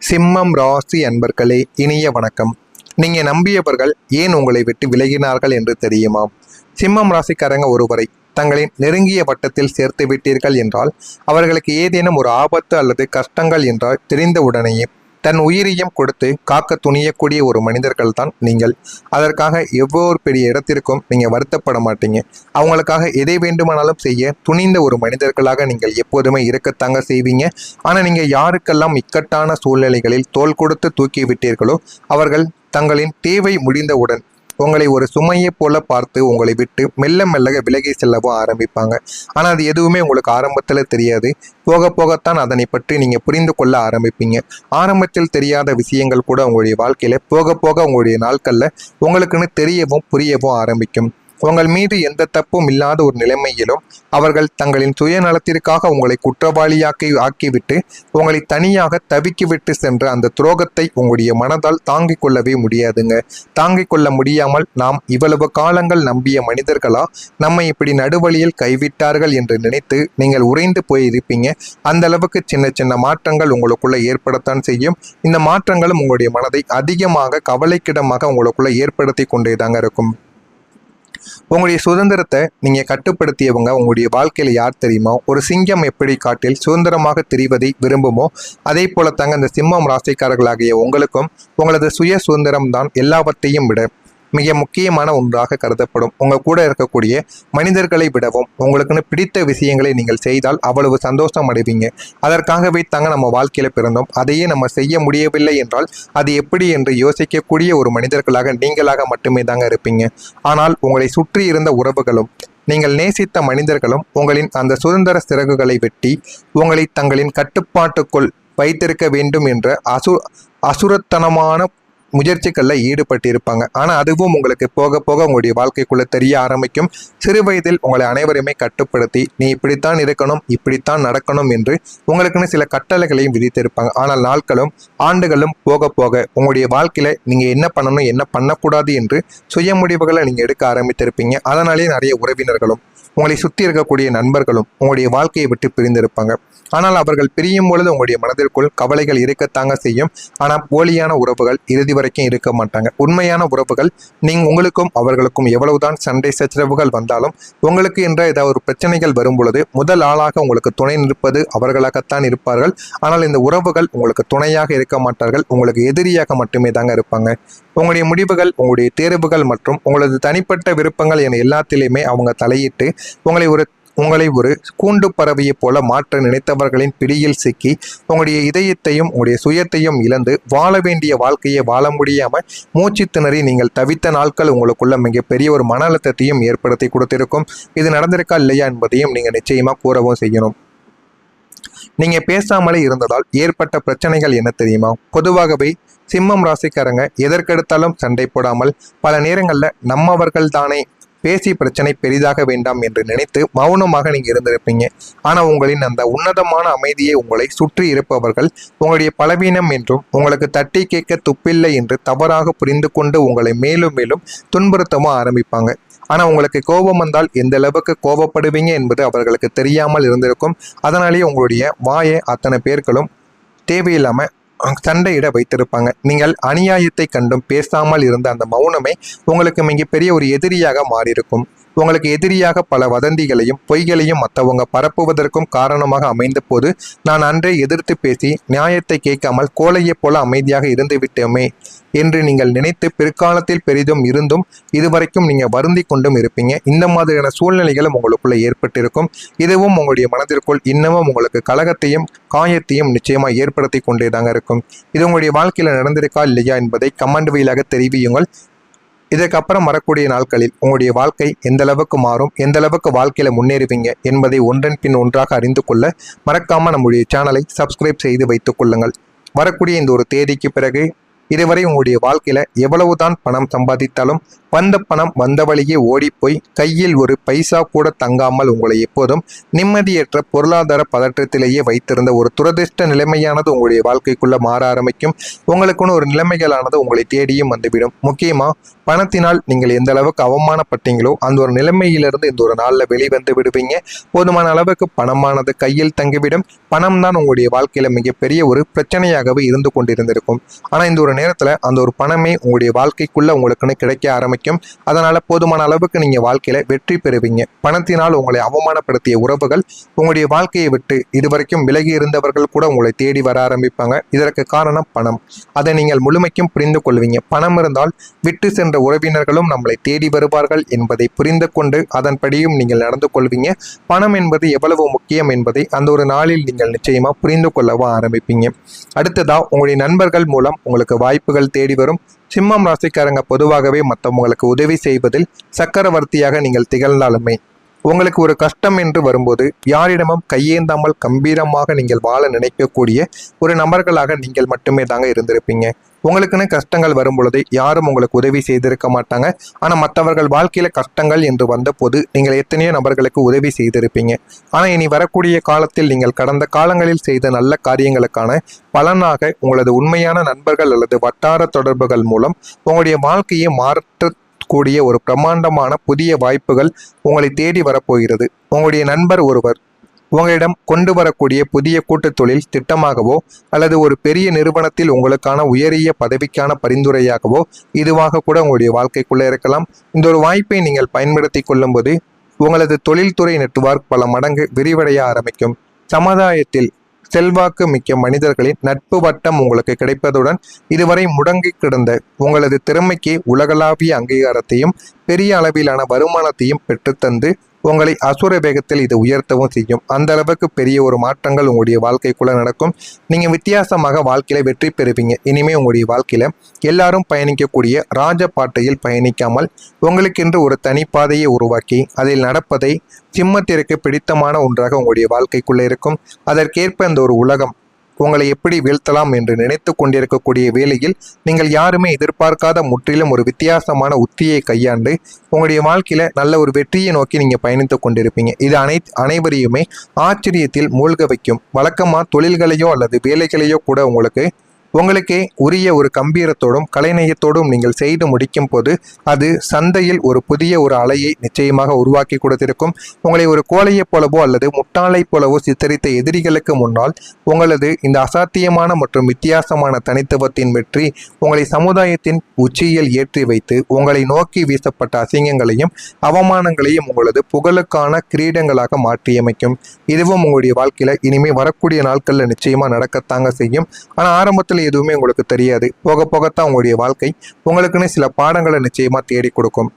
சிம்மம் ராசி அன்பர்களே, இனிய வணக்கம். நீங்க நம்பியவர்கள் ஏன் உங்களை விட்டு விலகினார்கள் என்று தெரியுமா? சிம்மம் ராசிக்காரங்க ஒருவரை தங்களின் நெருங்கிய வட்டத்தில் சேர்த்து விட்டீர்கள் என்றால், அவர்களுக்கு ஏதேனும் ஒரு ஆபத்து அல்லது கஷ்டங்கள் என்றால் தெரிந்த உடனேயே தன் உயிரையும் கொடுத்து காக்க துணியக்கூடிய ஒரு மனிதர்கள் தான் நீங்கள். அதற்காக எவ்வளோ பெரிய இடத்திற்கும் நீங்கள் வருத்தப்பட மாட்டீங்க. அவங்களுக்காக எதை வேண்டுமானாலும் செய்ய துணிந்த ஒரு மனிதர்களாக நீங்கள் எப்போதுமே இருக்கத்தாங்க செய்வீங்க. ஆனால் நீங்கள் யாருக்கெல்லாம் இக்கட்டான சூழ்நிலைகளில் தோள் கொடுத்து தூக்கி விட்டீர்களோ, அவர்கள் தங்களின் தேவை முடிந்தவுடன் உங்களை ஒரு சுமையை போல பார்த்து உங்களை விட்டு மெல்ல மெல்ல விலகி செல்லவும் ஆரம்பிப்பாங்க. ஆனால் அது எதுவுமே உங்களுக்கு ஆரம்பத்தில் தெரியாது. போக போகத்தான் அதனை பற்றி நீங்கள் புரிந்து கொள்ள ஆரம்பிப்பீங்க. ஆரம்பத்தில் தெரியாத விஷயங்கள் கூட உங்களுடைய வாழ்க்கையில் போக போக உங்களுடைய நாட்களில் உங்களுக்குன்னு தெரியவும் புரியவும் ஆரம்பிக்கும். உங்கள் மீது எந்த தப்பும் இல்லாத ஒரு நிலைமையிலும் அவர்கள் தங்களின் சுயநலத்திற்காக உங்களை ஆக்கிவிட்டு உங்களை தனியாக தவிக்கிவிட்டு சென்ற அந்த துரோகத்தை உங்களுடைய மனதால் தாங்கிக் கொள்ளவே முடியாதுங்க. தாங்கிக் கொள்ள முடியாமல் நாம் இவ்வளவு காலங்கள் நம்பிய மனிதர்களா நம்மை இப்படி நடுவழியில் கைவிட்டார்கள் என்று நினைத்து நீங்கள் உறைந்து போயிருப்பீங்க. அந்த அளவுக்கு சின்ன சின்ன மாற்றங்கள் உங்களுக்குள்ள ஏற்படத்தான் செய்யும். இந்த மாற்றங்களும் உங்களுடைய மனதை அதிகமாக கவலைக்கிடமாக உங்களுக்குள்ள ஏற்படுத்தி கொண்டேதாங்க இருக்கும். உங்களுடைய சுதந்திரத்தை நீங்க கட்டுப்படுத்தியவங்க உங்களுடைய வாழ்க்கையில யார் தெரியுமா? ஒரு சிங்கம் எப்படி காட்டில் சுதந்திரமாக திரிவதை விரும்புமோ, அதே போல தாங்க இந்த சிம்மம் ராசிக்காரர்களாகிய உங்களுக்கும் உங்களது சுய சுதந்திரம் தான் எல்லாவற்றையும் விட மிக முக்கியமான ஒன்றாக கருதப்படும். உங்க கூட இருக்கக்கூடிய மனிதர்களை விடவும் உங்களுக்குன்னு பிடித்த விஷயங்களை நீங்கள் செய்தால் அவ்வளவு சந்தோஷம் அடைவீங்க. அதற்காகவே தாங்க நம்ம வாழ்க்கையில பிறந்தோம். அதையே நம்ம செய்ய முடியவில்லை என்றால் அது எப்படி என்று யோசிக்கக்கூடிய ஒரு மனிதர்களாக நீங்களாக மட்டுமே தாங்க இருப்பீங்க. ஆனால் உங்களை சுற்றி இருந்த உறவுகளும் நீங்கள் நேசித்த மனிதர்களும் உங்களின் அந்த சுதந்திர சிறகுகளை வெட்டி உங்களை தங்களின் கட்டுப்பாட்டுக்குள் வைத்திருக்க வேண்டும் என்ற அசுரத்தனமான முயற்சிகளில் ஈடுபட்டிருப்பாங்க. ஆனால் அதுவும் உங்களுக்கு போக போக உங்களுடைய வாழ்க்கைக்குள்ளே தெரிய ஆரம்பிக்கும். சிறு வயதில் உங்களை அனைவருமே கட்டுப்படுத்தி நீ இப்படித்தான் இருக்கணும், இப்படித்தான் நடக்கணும் என்று உங்களுக்குன்னு சில கட்டளைகளையும் விதித்திருப்பாங்க. ஆனால் நாட்களும் ஆண்டுகளும் போக போக உங்களுடைய வாழ்க்கையில் நீங்கள் என்ன பண்ணணும் என்ன பண்ணக்கூடாது என்று சுய முடிவுகளை நீங்கள் எடுக்க ஆரம்பித்திருப்பீங்க. அதனாலே நிறைய உறவினர்களும் உங்களை சுற்றி இருக்கக்கூடிய நண்பர்களும் உங்களுடைய வாழ்க்கையை விட்டு பிரிந்திருப்பாங்க. ஆனால் அவர்கள் பிரியும் பொழுது உங்களுடைய மனதிற்குள் கவலைகள் இருக்கத்தாங்க செய்யும். ஆனால் போலியான உறவுகள் இறுதி வரைக்கும் இருக்க மாட்டாங்க. உண்மையான உறவுகள் உங்களுக்கும் அவர்களுக்கும் எவ்வளவுதான் சண்டை சச்சரவுகள் வந்தாலும் உங்களுக்கு என்ற ஏதாவது ஒரு பிரச்சனைகள் வரும் பொழுது முதல் ஆளாக உங்களுக்கு துணை நிற்பது அவர்களாகத்தான் இருப்பார்கள். ஆனால் இந்த உறவுகள் உங்களுக்கு துணையாக இருக்க மாட்டார்கள், உங்களுக்கு எதிரியாக மட்டுமே தாங்க இருப்பாங்க. உங்களுடைய முடிவுகள், உங்களுடைய தேர்வுகள் மற்றும் உங்களது தனிப்பட்ட விருப்பங்கள் என எல்லாத்திலையுமே அவங்க தலையிட்டு உங்களை ஒரு கூண்டு பறவையை போல மாற்ற நினைத்தவர்களின் பிடியில் சிக்கி உங்களுடைய இதயத்தையும் உங்களுடைய சுயத்தையும் இழந்து வாழ வேண்டிய வாழ்க்கையை வாழ முடியாமல் மூச்சு திணறி நீங்கள் தவித்த நாட்கள் உங்களுக்குள்ள மிகப்பெரிய ஒரு மன அழுத்தத்தையும் ஏற்படுத்தி கொடுத்திருக்கும். இது நடந்திருக்கா இல்லையா என்பதையும் நீங்கள் நிச்சயமாக கூறவும் செய்யணும். நீங்க பேசாமலே இருந்ததால் ஏற்பட்ட பிரச்சனைகள் என்ன தெரியுமா? பொதுவாகவே சிம்மம் ராசிக்காரங்க எதற்கெடுத்தாலும் சண்டை போடாமல் பல நேரங்களில் நம்மவர்கள் தானே பேசி பிரச்சனை பெரிதாக வேண்டாம் என்று நினைத்து மௌனமாக நீங்க இருந்திருப்பீங்க. ஆனா உங்களின் அந்த உன்னதமான அமைதியை உங்களை சுற்றி இருப்பவர்கள் உங்களுடைய பலவீனம் என்றும் உங்களுக்கு தட்டி கேட்க துப்பில்லை என்று தவறாக புரிந்து கொண்டு உங்களை மேலும் மேலும் துன்புறுத்தவும் ஆரம்பிப்பாங்க. ஆனா உங்களுக்கு கோபம் வந்தால் எந்த அளவுக்கு கோபப்படுவீங்க என்பது அவர்களுக்கு தெரியாமல் இருந்திருக்கும். அதனாலேயே உங்களுடைய வாயை அத்தனை பேர்களும் தேவையில்லாம சண்டையிட வைத்திருப்பாங்க. நீங்கள் அநியாயத்தை கண்டும் பேசாமல் இருந்த அந்த மௌனமே உங்களுக்கு மிகப்பெரிய ஒரு எதிரியாக மாறியிருக்கும். உங்களுக்கு எதிரியாக பல வதந்திகளையும் பொய்களையும் மற்றவங்க பரப்புவதற்கும் காரணமாக அமைந்த போது நான் அன்றே எதிர்த்து பேசி நியாயத்தை கேட்காமல் கோழையை போல அமைதியாக இருந்து விட்டோமே என்று நீங்கள் நினைத்து பிற்காலத்தில் பெரிதும் இருந்தும் இதுவரைக்கும் நீங்கள் வருந்தி கொண்டும் இருப்பீங்க. இந்த மாதிரியான சூழ்நிலைகளும் உங்களுக்குள்ள ஏற்பட்டிருக்கும். இதுவும் உங்களுடைய மனதிற்குள் இன்னமும் உங்களுக்கு கலகத்தையும் காயத்தையும் நிச்சயமாக ஏற்படுத்தி கொண்டே தாங்க இருக்கும். இது உங்களுடைய வாழ்க்கையில் நடந்திருக்கா இல்லையா என்பதை கமெண்ட் வழியாக தெரிவியுங்கள். இதற்கப்புறம் வரக்கூடிய நாட்களில் உங்களுடைய வாழ்க்கை எந்த அளவுக்கு மாறும், எந்த அளவுக்கு வாழ்க்கையில முன்னேறுவீங்க என்பதை ஒன்றன் பின் ஒன்றாக அறிந்து கொள்ள மறக்காம நம்முடைய சேனலை சப்ஸ்கிரைப் செய்து வைத்துக் கொள்ளுங்கள். வரக்கூடிய இந்த ஒரு தேதிக்கு பிறகு இதுவரை உங்களுடைய வாழ்க்கையில எவ்வளவுதான் பணம் சம்பாதித்தாலும் வந்த பணம் வந்த வழியே ஓடிப்போய் கையில் ஒரு பைசா கூட தங்காமல் உங்களை எப்போதும் நிம்மதியற்ற பொருளாதார பதற்றத்திலேயே வைத்திருந்த ஒரு துரதிர்ஷ்ட நிலைமையானது உங்களுடைய வாழ்க்கைக்குள்ள மாற ஆரம்பிக்கும். உங்களுக்குன்னு ஒரு நிலைமைகளானது உங்களை தேடியும் வந்துவிடும். முக்கியமா பணத்தினால் நீங்கள் எந்த அளவுக்கு அவமானப்பட்டீங்களோ அந்த ஒரு நிலைமையிலிருந்து இந்த ஒரு நாளில் வெளிவந்து விடுவீங்க. போதுமான அளவுக்கு பணமானது கையில் தங்கிவிடும். பணம் தான் உங்களுடைய வாழ்க்கையில மிகப்பெரிய ஒரு பிரச்சனையாகவே இருந்து கொண்டிருந்திருக்கும். ஆனா இந்த ஒரு நேரத்துல அந்த ஒரு பணமே உங்களுடைய வாழ்க்கைக்குள்ள உங்களுக்குன்னு கிடைக்க ஆரம்பிக்கும். அதனால போதுமான அளவுக்கு நீங்க வாழ்க்கையில வெற்றி பெறுவீங்க. பணத்தினால் உங்களை அவமானப்படுத்திய உறவுகள் உங்களுடைய வாழ்க்கையை விட்டு இதுவரைக்கும் விலகி இருந்தவர்கள் கூட உங்களை தேடி வர ஆரம்பிப்பாங்க. இதற்கு காரணம் பணம். அதை நீங்கள் முழுமைக்கும் புரிந்து கொள்வீங்க. பணம் இருந்தால் விட்டு சென்ற உறவினர்களும் நம்மளை தேடி வருவார்கள் என்பதை புரிந்து கொண்டு அதன்படியும் நீங்கள் நடந்து கொள்வீங்க. பணம் என்பது எவ்வளவு முக்கியம் என்பதை அந்த ஒரு நாளில் நீங்கள் நிச்சயமா புரிந்து கொள்ளவும் ஆரம்பிப்பீங்க. அடுத்ததா உங்களுடைய நண்பர்கள் மூலம் உங்களுக்கு வாய்ப்புகள் தேடி வரும். சிம்மம் ராசிக்காரங்க பொதுவாகவே மற்றவங்களுக்கு உதவி செய்வதில் சக்கரவர்த்தியாக நீங்கள் திகழ்ந்தாலுமே உங்களுக்கு ஒரு கஷ்டம் என்று வரும்போது யாரிடமும் கையேந்தாமல் கம்பீரமாக நீங்கள் வாழ நினைக்கக்கூடிய ஒரு நபர்களாக நீங்கள் மட்டுமே தாங்க இருந்திருப்பீங்க. உங்களுக்குன்னு கஷ்டங்கள் வரும் பொழுது யாரும் உங்களுக்கு உதவி செய்திருக்க மாட்டாங்க. ஆனால் மற்றவர்கள் வாழ்க்கையில கஷ்டங்கள் என்று வந்தபோது நீங்கள் எத்தனையோ நபர்களுக்கு உதவி செய்திருப்பீங்க. ஆனால் இனி வரக்கூடிய காலத்தில் நீங்கள் கடந்த காலங்களில் செய்த நல்ல காரியங்களுக்கான பலனாக உங்களது உண்மையான நண்பர்கள் அல்லது வட்டார தொடர்புகள் மூலம் உங்களுடைய வாழ்க்கையை மாற்ற கூடிய ஒரு பிரம்மாண்டமான புதிய வாய்ப்புகள் உங்களை தேடி வரப்போகிறது. உங்களுடைய நண்பர் ஒருவர் உங்களிடம் கொண்டு வரக்கூடிய புதிய கூட்டு தொழில் திட்டமாகவோ அல்லது ஒரு பெரிய நிறுவனத்தில் உங்களுக்கான உயரிய பதவிக்கான பரிந்துரையாகவோ இதுவாக கூட உங்களுடைய வாழ்க்கைக்குள்ளே இருக்கலாம். இந்த ஒரு வாய்ப்பை நீங்கள் பயன்படுத்தி கொள்ளும்போது உங்களது தொழில்துறை நெட்வொர்க் பல மடங்கு விரிவடைய ஆரம்பிக்கும். சமுதாயத்தில் செல்வாக்கு மிக்க மனிதர்களின் நட்பு வட்டம் உங்களுக்கு கிடைப்பதுடன் இதுவரை முடங்கி கிடந்த உங்களது திறமைக்கு உலகளாவிய அங்கீகாரத்தையும் பெரிய அளவிலான வருமானத்தையும் பெற்றுத்தந்து உங்களை அசுர வேகத்தில் இது உயர்த்தவும் செய்யும். அந்த அளவுக்கு பெரிய ஒரு மாற்றங்கள் உங்களுடைய வாழ்க்கைக்குள்ள நடக்கும். நீங்க வித்தியாசமாக வாழ்க்கையில வெற்றி பெறுவீங்க. இனிமே உங்களுடைய வாழ்க்கையில எல்லாரும் பயணிக்கக்கூடிய ராஜபாட்டையில் பயணிக்காமல் உங்களுக்கென்று ஒரு தனிப்பாதையை உருவாக்கி அதில் நடப்பதை சிம்மத்திற்கு பிடித்தமான ஒன்றாக உங்களுடைய வாழ்க்கைக்குள்ள இருக்கும். அதற்கேற்ப இந்த ஒரு உலகம் உங்களை எப்படி வீழ்த்தலாம் என்று நினைத்து கொண்டிருக்கக்கூடிய வேளையில் நீங்கள் யாருமே எதிர்பார்க்காத முற்றிலும் ஒரு வித்தியாசமான உத்தியை கையாண்டு உங்களுடைய வாழ்க்கையில நல்ல ஒரு வெற்றியை நோக்கி நீங்க பயணித்து கொண்டிருப்பீங்க. இது அனைவரையுமே ஆச்சரியத்தில் மூழ்க வைக்கும். வழக்கமா தொழில்களையோ அல்லது வேலைகளையோ கூட உங்களுக்கே உரிய ஒரு கம்பீரத்தோடும் கலைநயத்தோடும் நீங்கள் செய்து முடிக்கும் போது அது சந்தையில் ஒரு புதிய ஒரு அலையை நிச்சயமாக உருவாக்கி கொடுத்திருக்கும். உங்களை ஒரு கோழையைப் போலவோ அல்லது முட்டாளை போலவோ சித்தரித்த எதிரிகளுக்கு முன்னால் உங்களது இந்த அசாத்தியமான மற்றும் வித்தியாசமான தனித்துவத்தின் வெற்றி உங்களை சமுதாயத்தின் உச்சியில் ஏற்றி வைத்து உங்களை நோக்கி வீசப்பட்ட அசிங்கங்களையும் அவமானங்களையும் உங்களது புகழுக்கான கிரீடங்களாக மாற்றியமைக்கும். இதுவும் உங்களுடைய வாழ்க்கையில இனிமே வரக்கூடிய நாட்கள்ல நிச்சயமா நடக்கத்தாங்க செய்யும். ஆனா ஆரம்பத்தில் எதுவுமே உங்களுக்கு தெரியாது. போக போகத்தான் உங்களுடைய வாழ்க்கை உங்களுக்குன்னு சில பாடங்களை நிச்சயமா தேடி கொடுக்கும்.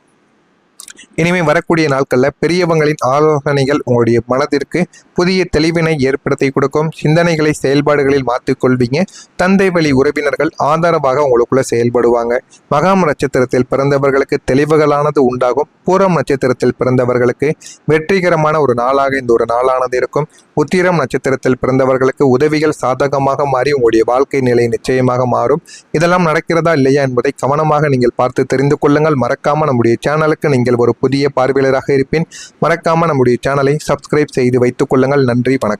இனிமே வரக்கூடிய நாட்களில் பெரியவங்களின் ஆலோசனைகள் உங்களுடைய மனதிற்கு புதிய தெளிவினை ஏற்படுத்தி கொடுக்கும். சிந்தனைகளை செயல்பாடுகளில் மாற்றிக்கொள்வீங்க. தந்தை வழி உறவினர்கள் ஆதரவாக உங்களுக்குள்ள செயல்படுவாங்க. மகாம் நட்சத்திரத்தில் பிறந்தவர்களுக்கு தெளிவுகளானது உண்டாகும். பூரம் நட்சத்திரத்தில் பிறந்தவர்களுக்கு வெற்றிகரமான ஒரு நாளாக இந்த ஒரு நாளானது இருக்கும். உத்திரம் நட்சத்திரத்தில் பிறந்தவர்களுக்கு உதவிகள் சாதகமாக மாறி உங்களுடைய வாழ்க்கை நிலை நிச்சயமாக மாறும். இதெல்லாம் நடக்கிறதா இல்லையா என்பதை கவனமாக நீங்கள் பார்த்து தெரிந்து கொள்ளுங்கள். மறக்காம நம்முடைய சேனலுக்கு நீங்கள் ஒரு புதிய பார்வையாளராக இருப்பேன். மறக்காம நம்முடைய சேனலை சப்ஸ்கிரைப் செய்து வைத்துக் கொள்ளுங்கள். நன்றி, வணக்கம்.